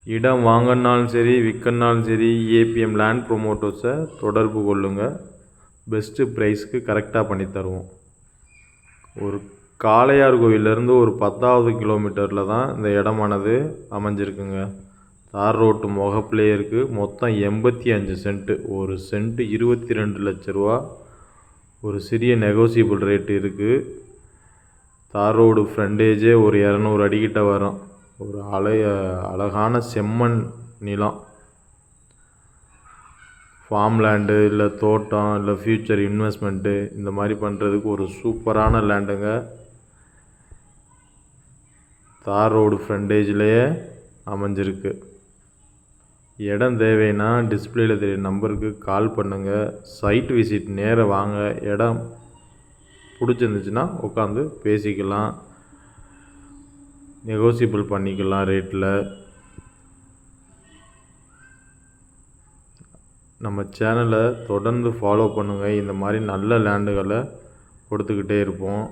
இடம் வாங்கினாலும் சரி விற்கனாலும் சரி ஏபிஎம் லேண்ட் ப்ரொமோட்டர்ஸை தொடர்பு கொள்ளுங்கள். பெஸ்ட்டு ப்ரைஸ்க்கு கரெக்டாக பண்ணி தருவோம். ஒரு காளையார் கோவிலேருந்து ஒரு 10வது கிலோமீட்டரில் தான் இந்த இடமானது அமைஞ்சிருக்குங்க. தார் ரோட்டு முகப்புலேயே இருக்குது. மொத்தம் 85 சென்ட்டு. ஒரு சென்ட்டு 22 லட்ச ரூபா. ஒரு சிறிய நெகோசியபிள் ரேட்டு இருக்குது. தார் ரோடு ஃப்ரண்டேஜே ஒரு 200 அடிக்கிட்ட வரும். ஒரு அழகான செம்மண் நிலம். ஃபார்ம் லேண்டு இல்லை தோட்டம் இல்லை ஃப்யூச்சர் இன்வெஸ்ட்மெண்ட்டு இந்த மாதிரி பண்ணுறதுக்கு ஒரு சூப்பரான லேண்டுங்க. தார் ரோடு ஃப்ரண்டேஜ்லேயே அமைஞ்சிருக்கு. இடம் தேவைன்னா டிஸ்பிளேயில் தெரிய நம்பருக்கு கால் பண்ணுங்கள். சைட் விசிட் நேராக வாங்க. இடம் பிடிச்சிருந்துச்சுன்னா உட்காந்து பேசிக்கலாம், நெகோசியபிள் பண்ணிக்கலாம் ரேட்டில். நம்ம சேனலை தொடர்ந்து ஃபாலோ பண்ணுங்கள். இந்த மாதிரி நல்ல லேண்டுகளை கொடுத்துக்கிட்டே இருப்போம்.